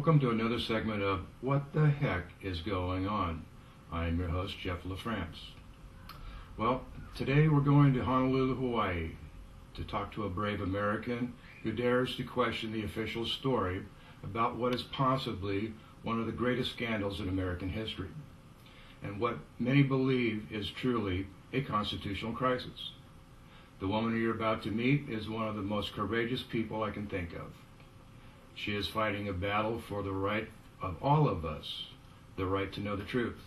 Welcome to another segment of What the Heck is Going On? I am your host, Jeff LaFrance. Well, today we're going to Honolulu, Hawaii to talk to a brave American who dares to question the official story about what is possibly one of the greatest scandals in American history, and what many believe is truly a constitutional crisis. The woman you're about to meet is one of the most courageous people I can think of. She is fighting a battle for the right of all of us, the right to know the truth.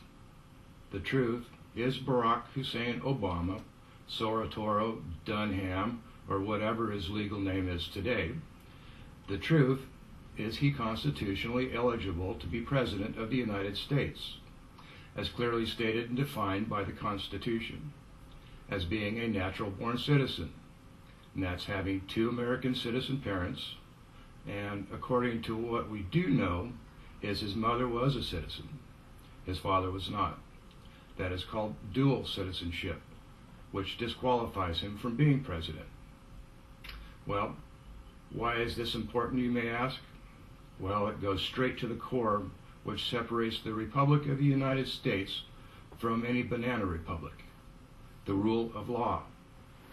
The truth is Barack Hussein Obama, Soratoro Dunham, or whatever his legal name is today. The truth is he constitutionally eligible to be President of the United States, as clearly stated and defined by the Constitution, as being a natural-born citizen, and that's having 2 American citizen parents. And according to what we do know, is his mother was a citizen. His father was not. That is called dual citizenship, which disqualifies him from being president. Well, why is this important, you may ask? Well, it goes straight to the core, which separates the Republic of the United States from any banana republic. The rule of law,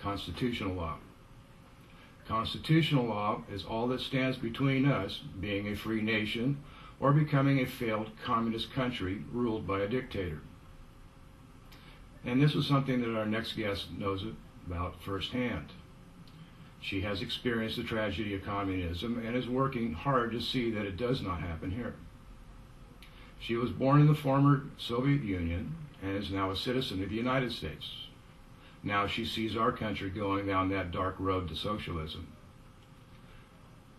constitutional law. Constitutional law is all that stands between us being a free nation or becoming a failed communist country ruled by a dictator. And this is something that our next guest knows about firsthand. She has experienced the tragedy of communism and is working hard to see that it does not happen here. She was born in the former Soviet Union and is now a citizen of the United States. Now she sees our country going down that dark road to socialism.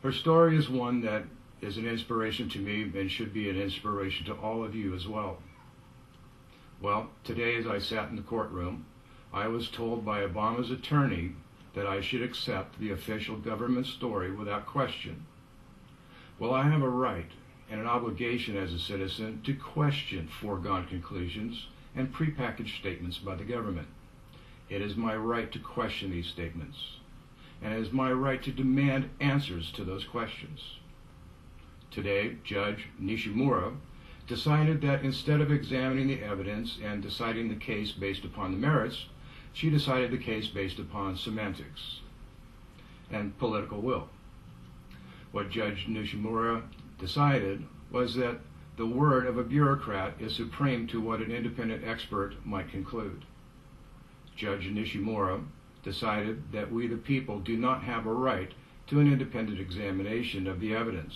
Her story is one that is an inspiration to me and should be an inspiration to all of you as well. Well, today as I sat in the courtroom, I was told by Obama's attorney that I should accept the official government story without question. Well, I have a right and an obligation as a citizen to question foregone conclusions and prepackaged statements by the government. It is my right to question these statements, and it is my right to demand answers to those questions. Today, Judge Nishimura decided that instead of examining the evidence and deciding the case based upon the merits, she decided the case based upon semantics and political will. What Judge Nishimura decided was that the word of a bureaucrat is supreme to what an independent expert might conclude. Judge Nishimura decided that we the people do not have a right to an independent examination of the evidence.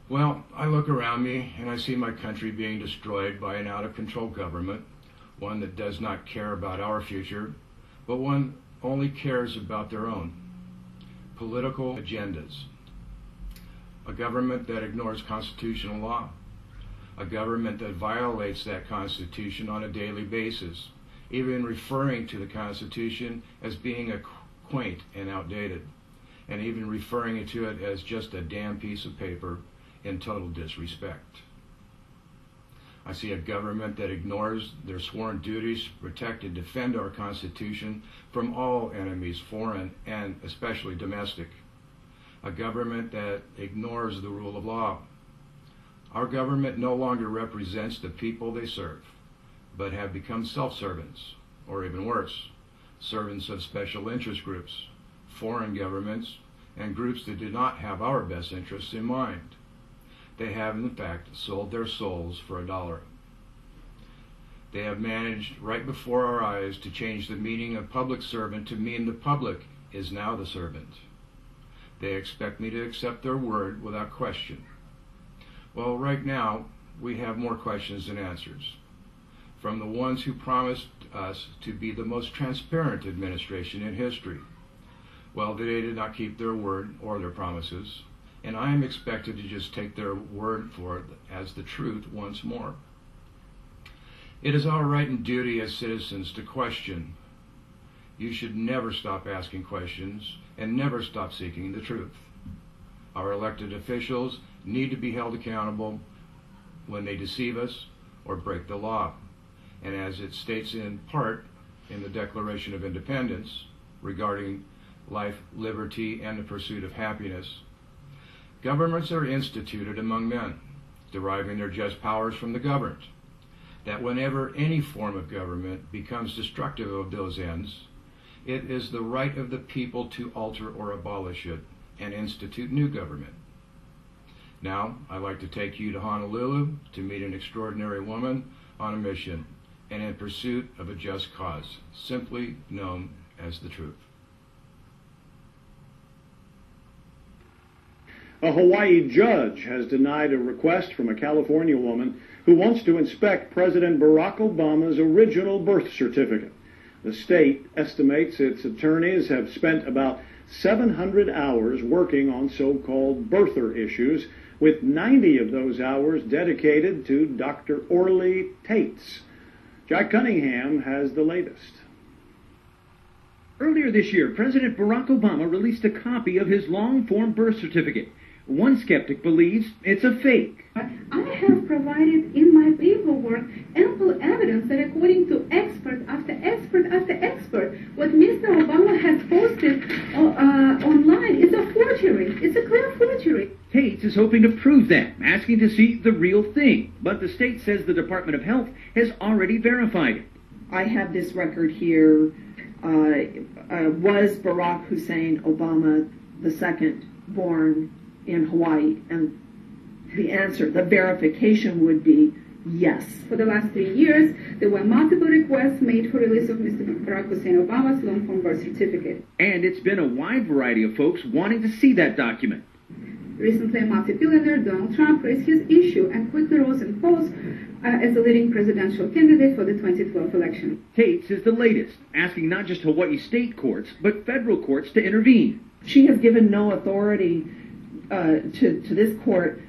Well, I look around me and I see my country being destroyed by an out-of-control government, one that does not care about our future, but one only cares about their own political agendas. A government that ignores constitutional law, a government that violates that Constitution on a daily basis, even referring to the Constitution as being quaint and outdated, and even referring to it as just a damn piece of paper in total disrespect. I see a government that ignores their sworn duties to protect and defend our Constitution from all enemies, foreign and especially domestic. A government that ignores the rule of law. Our government no longer represents the people they serve, but have become self-servants, or even worse, servants of special interest groups, foreign governments, and groups that do not have our best interests in mind. They have, in fact, sold their souls for $1. They have managed, right before our eyes, to change the meaning of public servant to mean the public is now the servant. They expect me to accept their word without question. Well, right now, we have more questions than answers. From the ones who promised us to be the most transparent administration in history. Well, they did not keep their word or their promises, and I am expected to just take their word for it as the truth once more. It is our right and duty as citizens to question. You should never stop asking questions and never stop seeking the truth. Our elected officials need to be held accountable when they deceive us or break the law. And as it states in part in the Declaration of Independence regarding life, liberty, and the pursuit of happiness, Governments are instituted among men, deriving their just powers from the governed. That whenever any form of government becomes destructive of those ends, it is the right of the people to alter or abolish it and institute new government. Now, I'd like to take you to Honolulu to meet an extraordinary woman on a mission and in pursuit of a just cause, simply known as the truth. A Hawaii judge has denied a request from a California woman who wants to inspect President Barack Obama's original birth certificate. The state estimates its attorneys have spent about 700 hours working on so-called birther issues, with 90 of those hours dedicated to Dr. Orly Taitz. Jack Cunningham has the latest. Earlier this year, President Barack Obama released a copy of his long-form birth certificate. One skeptic believes it's a fake. I have provided in my paperwork ample evidence that according to expert after expert after expert, what Mr. Obama has posted online is a forgery. It's a clear forgery. Taitz is hoping to prove that, asking to see the real thing. But the state says the Department of Health has already verified it. I have this record here. Was Barack Hussein Obama II born in Hawaii? And the answer, the verification would be yes. For the last 3 years, there were multiple requests made for release of Mr. Barack Hussein Obama's long-form birth certificate. And it's been a wide variety of folks wanting to see that document. Recently, multi-billionaire Donald Trump raised his issue and quickly rose in polls as the leading presidential candidate for the 2012 election. Taitz is the latest, asking not just Hawaii state courts, but federal courts to intervene. She has given no authority to this court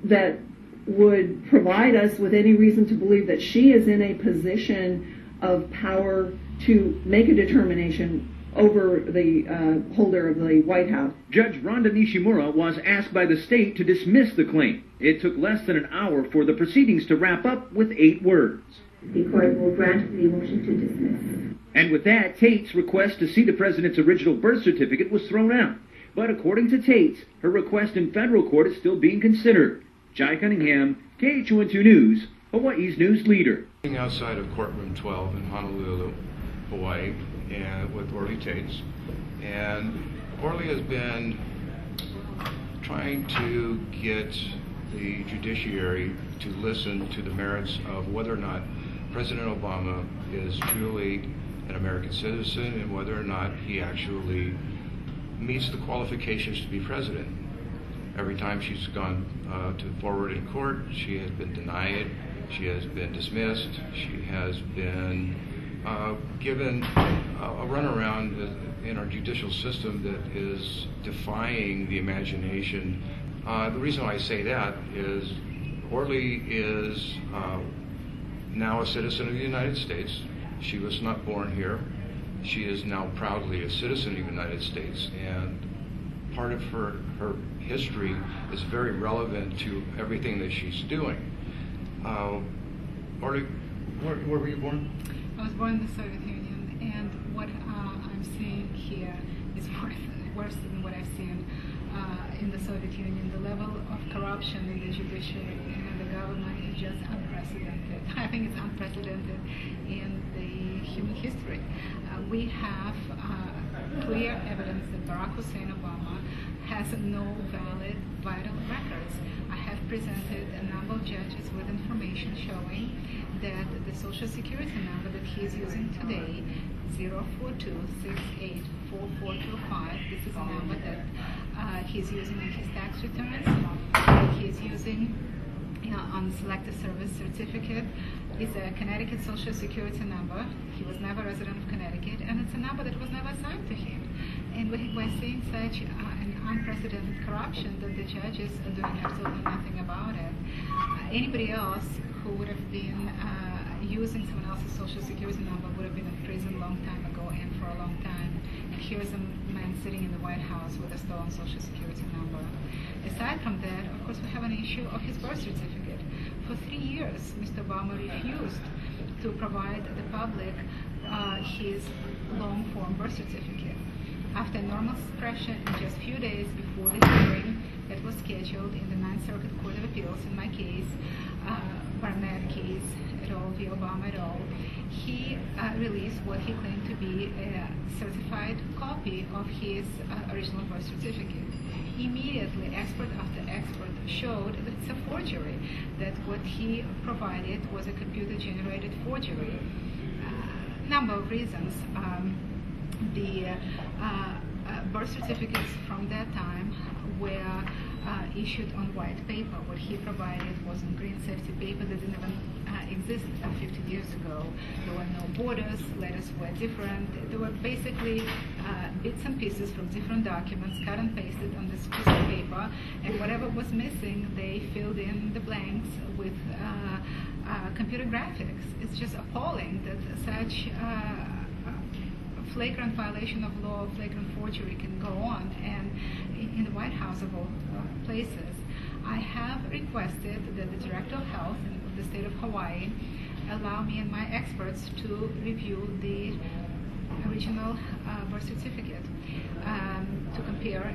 that would provide us with any reason to believe that she is in a position of power to make a determination over the holder of the White House. Judge Rhonda Nishimura was asked by the state to dismiss the claim. It took less than an hour for the proceedings to wrap up with 8 words. The court will grant the motion to dismiss. And with that, Tait's request to see the president's original birth certificate was thrown out. But according to Taitz, her request in federal court is still being considered. Jai Cunningham, KHON2 News, Hawaii's news leader. Outside of courtroom 12 in Honolulu, Hawaii, and with Orly Taitz, and Orly has been trying to get the judiciary to listen to the merits of whether or not President Obama is truly an American citizen and whether or not he actually meets the qualifications to be president. Every time she's gone forward in court, she has been denied, she has been dismissed, she has been given a runaround in our judicial system that is defying the imagination. The reason why I say that is Orly is now a citizen of the United States. She was not born here. She is now proudly a citizen of the United States, and part of her history is very relevant to everything that she's doing. Orly, where were you born? I was born in the Soviet Union, and what I'm seeing here is worse than what I've seen in the Soviet Union. The level of corruption in the judiciary and the government is just unprecedented. I think it's unprecedented in the human history. We have clear evidence that Barack Hussein Obama has no valid vital records. I have presented a number of judges with information showing that the Social Security number that he is using today, 042684425, this is a number that he's using on his tax returns, that he's using on selective service certificate, is a Connecticut Social Security number. He was never a resident of Connecticut, and it's a number that was never assigned to him. And we're seeing such an unprecedented corruption that the judges are doing absolutely nothing about it. Anybody else who would have been using someone else's Social Security number would have been in prison a long time ago and for a long time. And here's a man sitting in the White House with a stolen Social Security number. Aside from that, of course, we have an issue of his birth certificate. For 3 years, Mr. Obama refused to provide the public his long-form birth certificate. After normal suppression in just a few days before the hearing that was scheduled in the Ninth Circuit Court of Appeals in my case, Barnett case et al. V. Obama et al., he released what he claimed to be a certified copy of his original birth certificate. Immediately, expert after expert showed that it's a forgery, that what he provided was a computer-generated forgery. Number of reasons. The birth certificates from that time were issued on white paper. What he provided was on green safety paper that didn't even exist 50 years ago. There were no borders, letters were different. There were basically bits and pieces from different documents cut and pasted on this piece of paper, and whatever was missing, they filled in the blanks with computer graphics. It's just appalling that such flagrant violation of law, flagrant forgery can go on, and in the White House of all places. I have requested that the Director of Health of the state of Hawaii allow me and my experts to review the original birth certificate to compare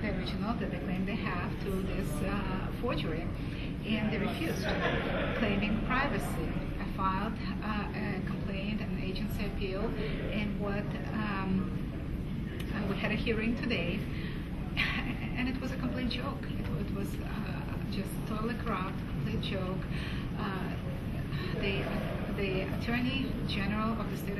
the original that they claim they have to this forgery, and they refused, claiming privacy. I filed a complaint and agency appeal, and we had a hearing today, and it was a complete joke. It was just totally corrupt, complete joke. The Attorney General of the state,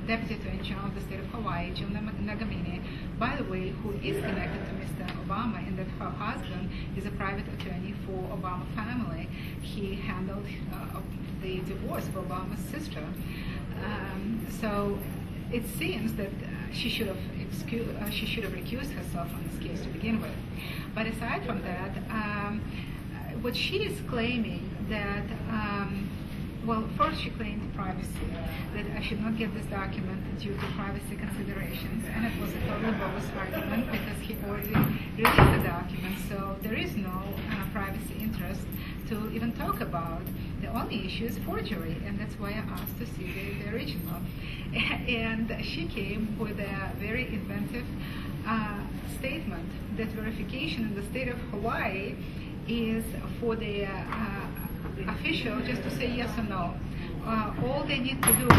Deputy Attorney General of the state of Hawaii, Jill Nagamine, by the way, who is connected to Mr. Obama, in that her husband is a private attorney for Obama family. He handled the divorce for Obama's sister. So it seems that she should have recused herself on this case to begin with. But aside from that, what she is claiming that, first she claimed privacy, that I should not get this document due to privacy considerations, and it was a totally bogus argument because he already released the document, so there is no privacy interest to even talk about. The only issue is forgery, and that's why I asked to see the original. And she came with a very inventive statement that verification in the state of Hawaii is for the official just to say yes or no. All they need to do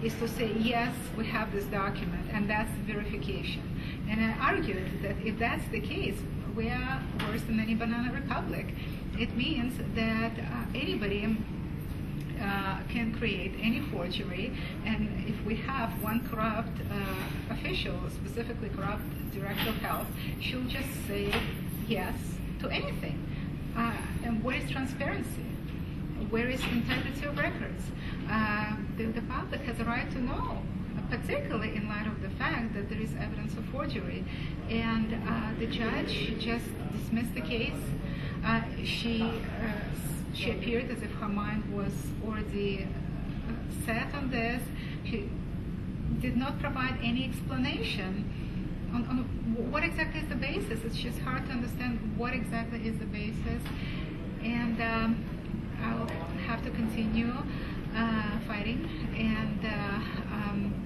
is to say, yes, we have this document, and that's verification. And I argued that if that's the case, we are worse than any banana republic. It means that anybody can create any forgery, and if we have one corrupt official, specifically corrupt Director of Health, she'll just say yes to anything. And where is transparency? Where is integrity of records? The public has a right to know, particularly in light of the fact that there is evidence of forgery. And the judge just dismissed the case. She appeared as if her mind was already set on this. She did not provide any explanation on what exactly is the basis. It's just hard to understand what exactly is the basis. And I'll have to continue fighting, and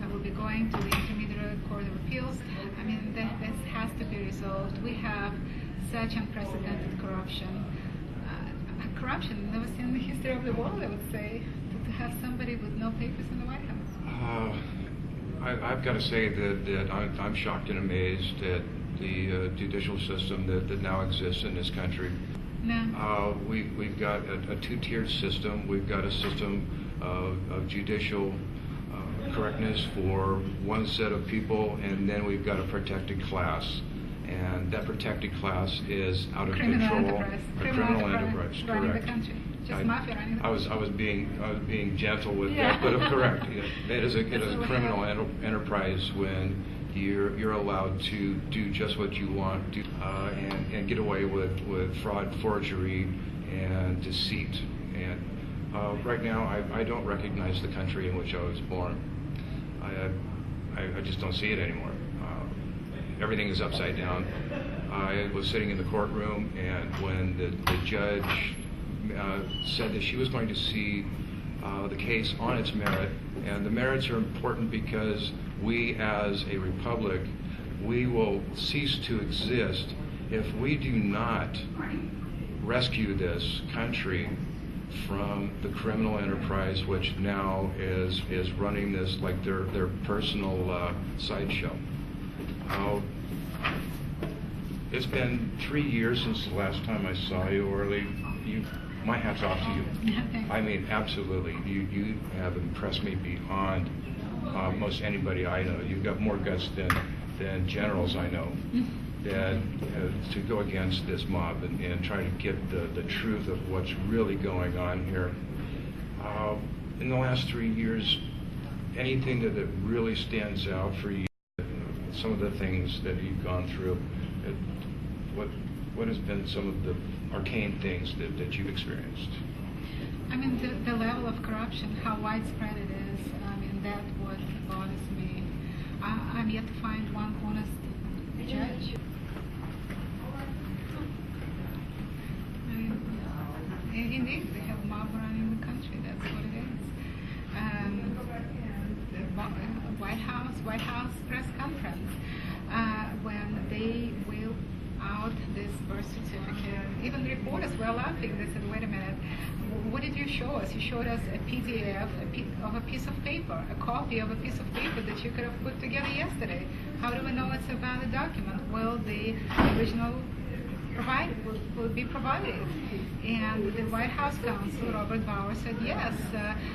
I will be going to the Intermediate Court of Appeals. I mean, this has to be resolved. We have such unprecedented corruption. Corruption never seen in the history of the world, I would say, to have somebody with no papers in the White House. I've got to say that I'm shocked and amazed at the judicial system that now exists in this country. No. We've got a two-tiered system. We've got a system of judicial correctness for one set of people, and then we've got a protected class. And that protected class is out of control. Criminal enterprise. Running Correct. the country. Just mafia running the country. I was being gentle with that, but correct. It is a criminal enterprise when you're allowed to do just what you want to, and get away with fraud, forgery, and deceit. And right now, I don't recognize the country in which I was born. I just don't see it anymore. Everything is upside down. I was sitting in the courtroom, and when the judge said that she was going to see the case on its merit And the merits are important because we, as a republic, we will cease to exist if we do not rescue this country from the criminal enterprise, which now is running this like their personal sideshow. It's been 3 years since the last time I saw you, Orly. My hat's off to you. I mean, absolutely. You have impressed me beyond most anybody I know. You've got more guts than generals I know. That to go against this mob and try to get the truth of what's really going on here. In the last 3 years, anything that really stands out for you, some of the things that you've gone through, what has been some of the arcane things that you've experienced? I mean, the level of corruption, how widespread it is, I mean, that's what bothers me. I'm yet to find one honest judge. I mean, indeed, they have a mob running the country, that's what it is. The White House press conference, when they will out this birth certificate. Even reporters were laughing. They said, wait a minute, what did you show us? You showed us a PDF of a piece of paper, a copy of a piece of paper that you could have put together yesterday. How do we know it's a valid document? Well, the original will be provided. And the White House counsel, Robert Bauer, said, yes,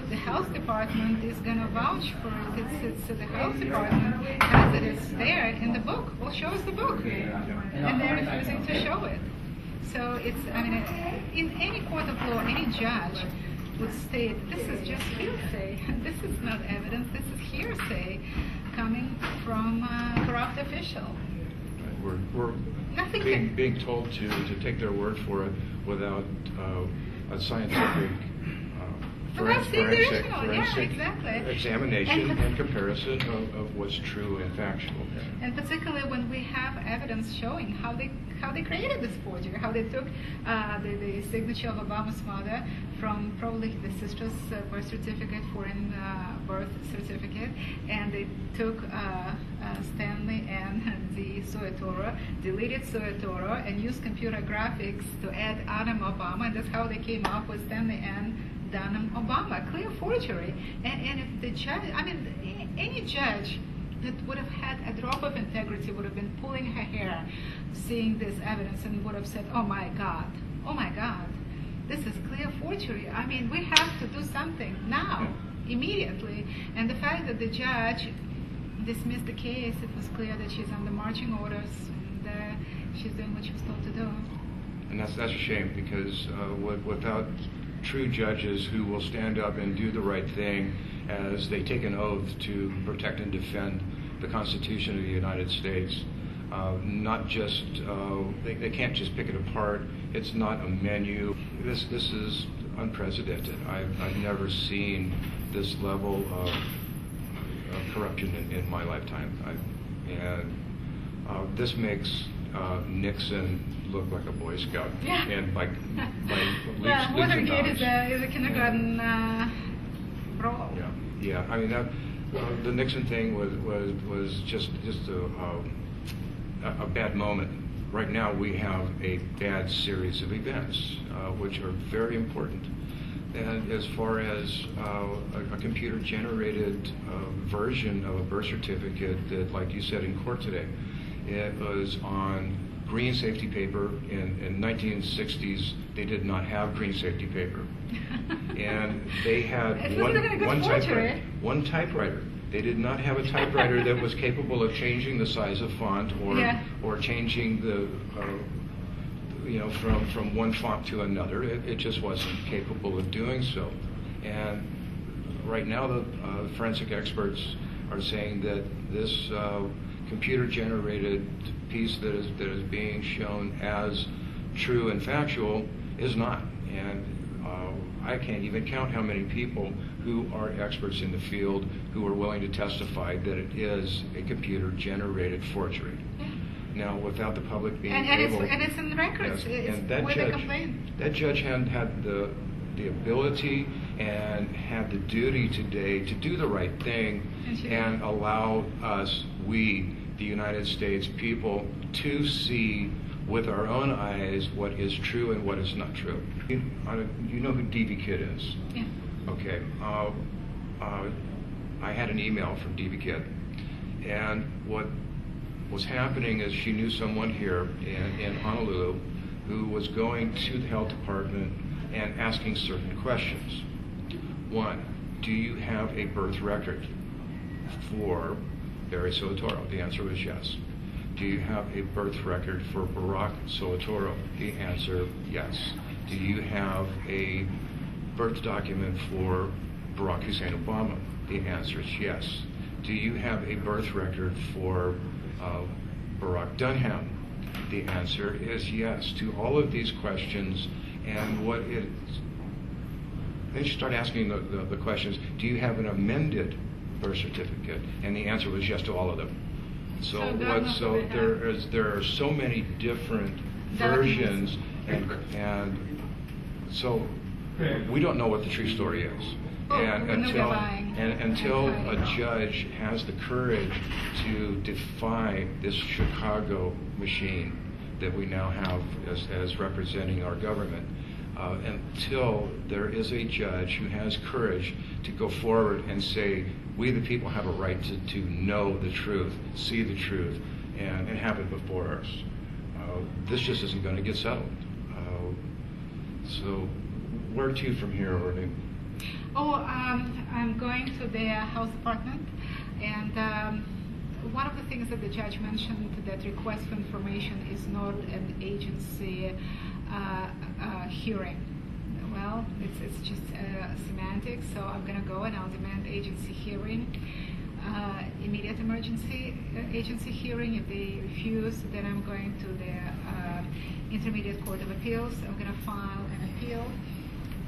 the health department is going to vouch for it. It's the health department has it. It's there in the book. Well, show us the book. And they're refusing to show it. So it's, I mean, in any court of law, any judge would state, this is just hearsay. This is not evidence. This is hearsay coming from a corrupt official. We're being told to take their word for it without a scientific forensic examination and comparison of what's true and factual. And particularly when we have evidence showing how they created this forgery, how they took the signature of Obama's mother from probably the sister's birth certificate, foreign birth certificate, and they took Stanley and the Soetoro, deleted Soetoro, and used computer graphics to add Adam Obama, and that's how they came up with Stanley and Dunham Obama. Clear forgery. And if the judge, I mean, any judge that would have had a drop of integrity would have been pulling her hair, seeing this evidence, and would have said, oh my God, this is clear forgery. I mean, we have to do something now, immediately. And the fact that the judge dismissed the case, it was clear that she's under marching orders, and she's doing what she was told to do. And that's a shame, because without true judges who will stand up and do the right thing as they take an oath to protect and defend the Constitution of the United States, not just, they can't just pick it apart. It's not a menu. This is unprecedented. I've never seen this level of corruption in my lifetime. And this makes Nixon look like a Boy Scout, and by leaps and Watergate bounds. is a kindergarten brawl. Yeah. I mean, the Nixon thing was just a bad moment. Right now, we have a bad series of events, which are very important. And as far as a computer-generated version of a birth certificate that, like you said in court today, it was on green safety paper. In 1960s, they did not have green safety paper. And they had one typewriter. They did not have a typewriter that was capable of changing the size of font or changing the from one font to another. It just wasn't capable of doing so. And right now, the forensic experts are saying that this computer-generated piece that is being shown as true and factual is not. And I can't even count how many people who are experts in the field who are willing to testify that it is a computer-generated forgery. Now, without the public being able... And it's in the records. Yes, it's and that where they complain. judge hadn't had the ability and had the duty today to do the right thing and allow us, we, the United States people, to see with our own eyes what is true and what is not true. You know who D.B. Kidd is? Yeah. Okay. I had an email from D.B. Kidd, and what was happening is she knew someone here in Honolulu who was going to the health department and asking certain questions. One, do you have a birth record for Barry Soetoro? The answer was yes. Do you have a birth record for Barack Soetoro? The answer, yes. Do you have a birth document for Barack Hussein Obama? The answer is yes. Do you have a birth record for Barack Dunham? The answer is yes to all of these questions. And what it, they start asking the questions, do you have an amended birth certificate? And the answer was yes to all of them. So there are so many different versions, and so we don't know what the true story is. And until a judge has the courage to defy this Chicago machine that we now have as representing our government, until there is a judge who has courage to go forward and say, we the people have a right to know the truth, see the truth, and have it before us. This just isn't going to get settled. So where to from here, Orly? I'm going to the health department, and one of the things that the judge mentioned, that request for information is not an agency hearing. Well, it's just semantics, so I'm going to go and I'll demand agency hearing, immediate emergency agency hearing. If they refuse, then I'm going to the Intermediate Court of Appeals. I'm going to file an appeal.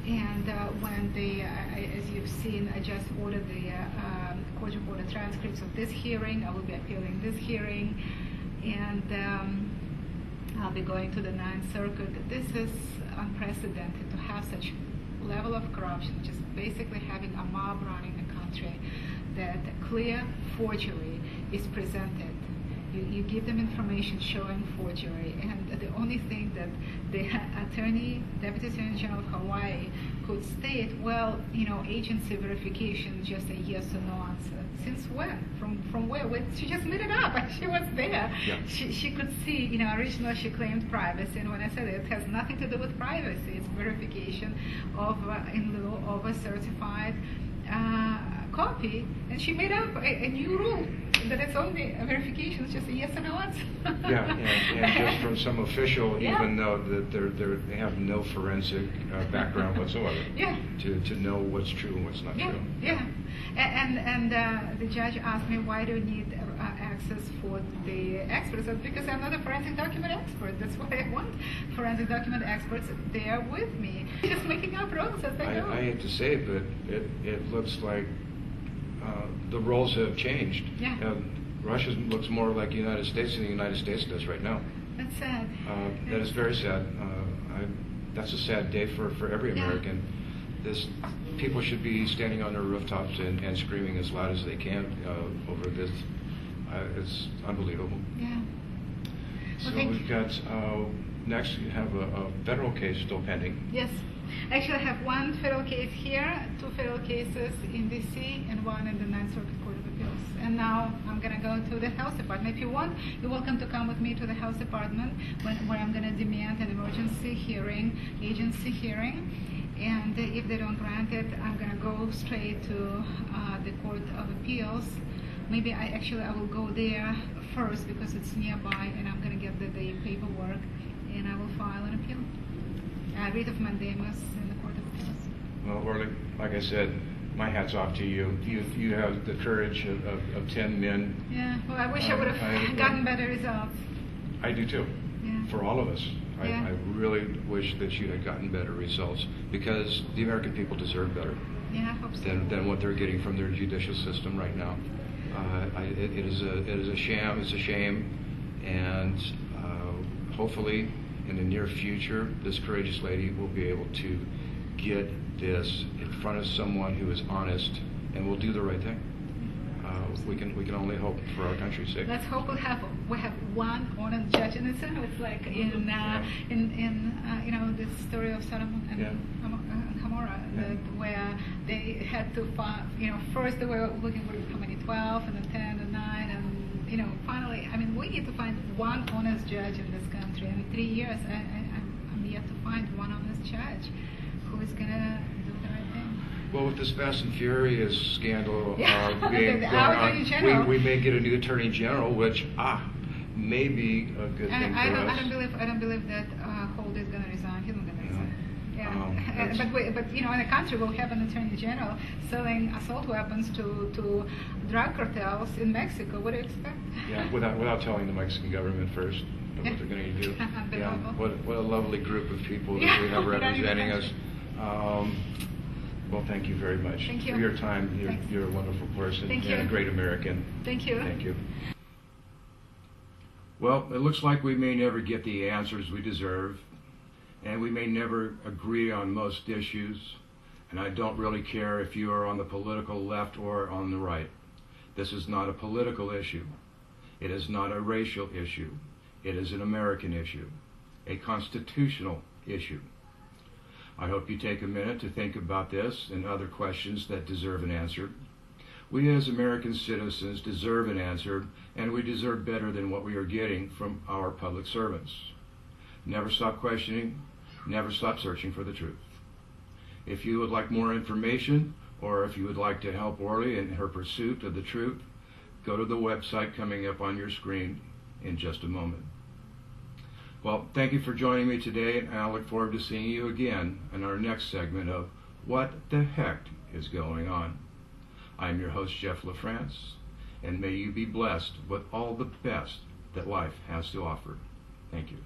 And when as you've seen, I just ordered the court reporter transcripts of this hearing. I will be appealing this hearing, and I'll be going to the Ninth Circuit. This is unprecedented to have such level of corruption, just basically having a mob running the country, that a clear forgery is presented. You give them information showing forgery, and the only thing that the Deputy Attorney General of Hawaii could state, well, agency verification, just a yes or no answer. Since when? From where? She just made it up. She was there. Yeah. She could see, originally she claimed privacy, and when I said it has nothing to do with privacy, it's verification of in lieu of a certified copy, and she made up a new rule that it's only a verification, it's just a yes or no answer. Yeah, and just from some official, even though that they have no forensic background whatsoever, to know what's true and what's not true. Yeah, and the judge asked me, why do you need access for the experts? Because I'm not a forensic document expert. That's why I want forensic document experts there with me, just making up rules as they go. I hate to say it, but it looks like the roles have changed. Yeah. Russia looks more like the United States than the United States does right now. That's sad. That is very sad. That's a sad day for every American. People should be standing on their rooftops and screaming as loud as they can over this. It's unbelievable. Yeah. So we've got, next we have a federal case still pending. Yes. Actually, I have one federal case here, 2 federal cases in D.C., and 1 in the Ninth Circuit Court of Appeals. And now I'm going to go to the Health Department. If you want, you're welcome to come with me to the Health Department, where I'm going to demand an emergency hearing, agency hearing. And if they don't grant it, I'm going to go straight to the Court of Appeals. Maybe I will go there first because it's nearby, and I'm going to get the paperwork, and I will file an appeal. Writ of mandamus in the Court of Appeals. Well, Orly, like I said, my hat's off to you. You have the courage of 10 men. Yeah, well, I wish I would have gotten better results. I do too. Yeah. For all of us. Yeah. I really wish that you had gotten better results, because the American people deserve better. Yeah, I hope so. Than what they're getting from their judicial system right now. It is a sham. It's a shame, and hopefully in the near future, this courageous lady will be able to get this in front of someone who is honest and will do the right thing. We can only hope for our country's sake. Let's hope we have one honest judge in the Senate. It's like in you know, the story of Sodom and Gomorrah, where they had to find, you know, first they were looking for how many, 12 and then 10 and 9 and, you know, finally, I mean, we need to find one honest judge in this country. In 3 years, I'm yet to find one honest judge who is gonna do the right thing. Well, with this Fast and Furious scandal Attorney going on, General. we may get a new Attorney General, which may be a good thing for us. I don't believe that Holt is going to resign. He's not going to resign. Yeah, but you know, in the country we'll have an Attorney General selling assault weapons to drug cartels in Mexico. What do you expect? Yeah, without telling the Mexican government first what they're going to do. Yeah, what a lovely group of people that we have representing us. Well, thank you very much for your time. You're a wonderful person and a great American. Thank you. Thank you. Well, it looks like we may never get the answers we deserve, and we may never agree on most issues, and I don't really care if you are on the political left or on the right. This is not a political issue. It is not a racial issue. It is an American issue, a constitutional issue. I hope you take a minute to think about this and other questions that deserve an answer. We as American citizens deserve an answer, and we deserve better than what we are getting from our public servants. Never stop questioning, never stop searching for the truth. If you would like more information, or if you would like to help Orly in her pursuit of the truth, go to the website coming up on your screen in just a moment. Well, thank you for joining me today, and I look forward to seeing you again in our next segment of What the Heck is Going On? I'm your host, Jeff LaFrance, and may you be blessed with all the best that life has to offer. Thank you.